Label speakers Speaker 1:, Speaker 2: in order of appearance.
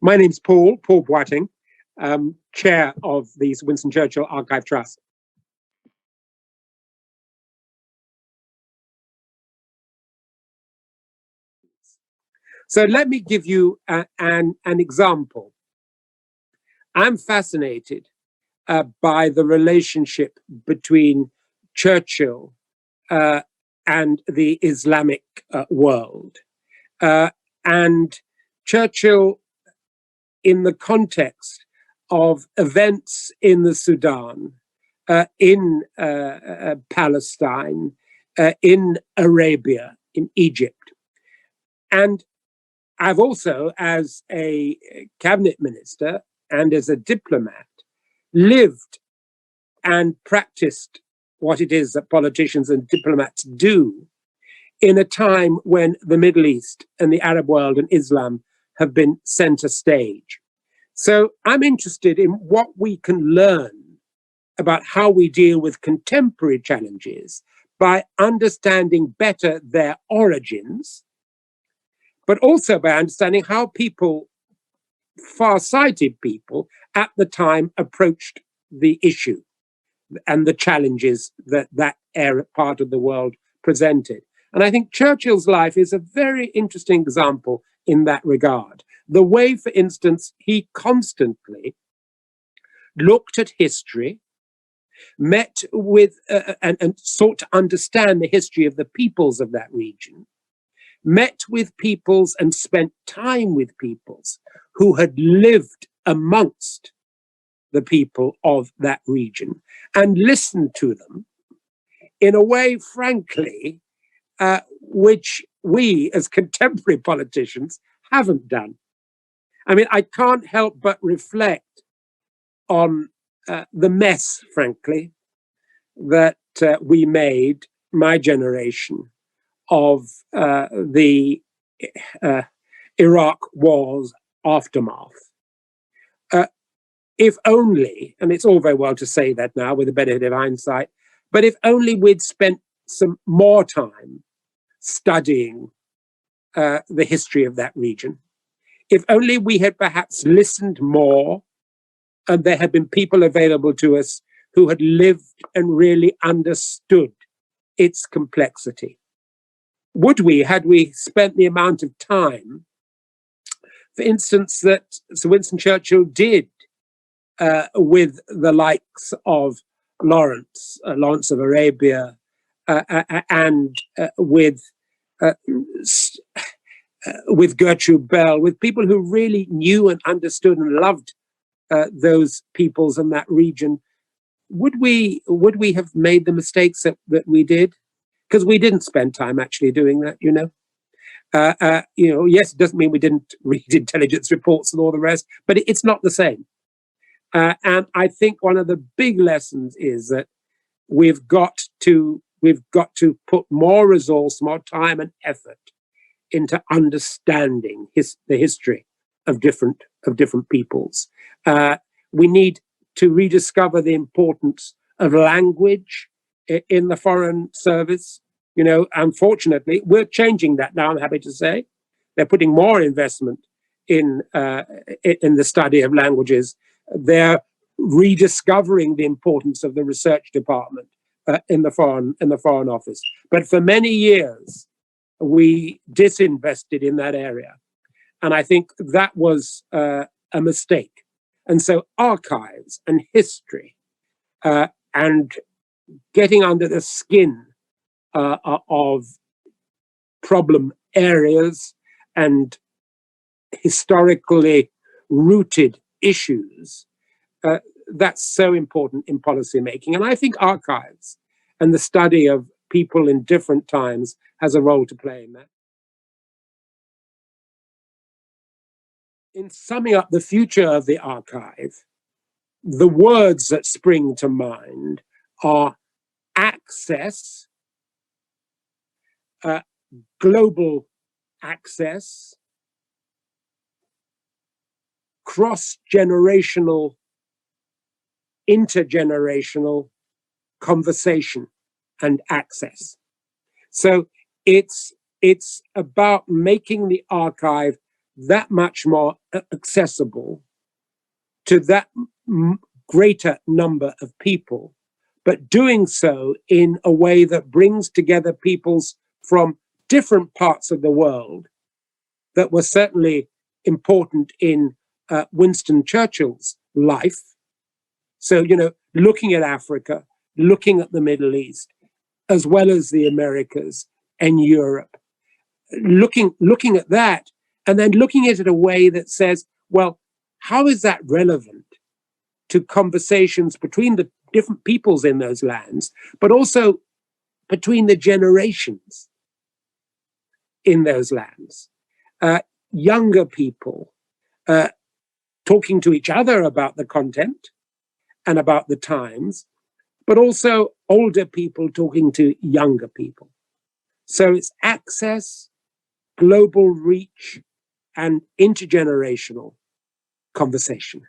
Speaker 1: My name's Paul Boateng, chair of the Winston Churchill Archive Trust. So let me give you an example. I'm fascinated by the relationship between Churchill and the Islamic world. And Churchill, in the context of events in the Sudan, in Palestine, in Arabia, in Egypt. And I've also, as a cabinet minister and as a diplomat, lived and practiced what it is that politicians and diplomats do in a time when the Middle East and the Arab world and Islam have been center stage. So I'm interested in what we can learn about how we deal with contemporary challenges by understanding better their origins, but also by understanding how people, far-sighted people, at the time approached the issue and the challenges that part of the world presented. And I think Churchill's life is a very interesting example in that regard. The way, for instance, he constantly looked at history, met with and sought to understand the history of the peoples of that region, met with peoples and spent time with peoples who had lived amongst the people of that region and listened to them in a way, frankly, which we as contemporary politicians haven't done. I mean, I can't help but reflect on the mess, frankly, that we made, my generation, of the Iraq war's aftermath. If only, and it's all very well to say that now with the benefit of hindsight, but if only we'd spent some more time studying the history of that region, if only we had perhaps listened more and there had been people available to us who had lived and really understood its complexity. Would we, had we spent the amount of time, for instance, that Sir Winston Churchill did with the likes of Lawrence of Arabia, and with Gertrude Bell, with people who really knew and understood and loved those peoples in that region, would we have made the mistakes that we did? Because we didn't spend time actually doing that, you know. Yes, it doesn't mean we didn't read intelligence reports and all the rest, but it's not the same. And I think one of the big lessons is that we've got to put more resource, more time and effort into understanding the history of different peoples. We need to rediscover the importance of language in the Foreign Service. You know, unfortunately, we're changing that now, I'm happy to say. They're putting more investment in the study of languages. They're rediscovering the importance of the research department in the Foreign Office. But for many years, we disinvested in that area. And I think that was a mistake. And so archives and history and getting under the skin of problem areas and historically rooted issues, that's so important in policy making. And I think archives and the study of people in different times has a role to play in that. In summing up the future of the archive, the words that spring to mind are access, global access, cross-generational, intergenerational conversation and access. So it's about making the archive that much more accessible to that greater number of people, but doing so in a way that brings together peoples from different parts of the world that were certainly important in Winston Churchill's life. So, looking at Africa, looking at the Middle East, as well as the Americas and Europe, looking at that, and then looking at it in a way that says, well, how is that relevant to conversations between the different peoples in those lands, but also between the generations in those lands? Younger people talking to each other about the content and about the times, but also older people talking to younger people. So it's access, global reach, and intergenerational conversation.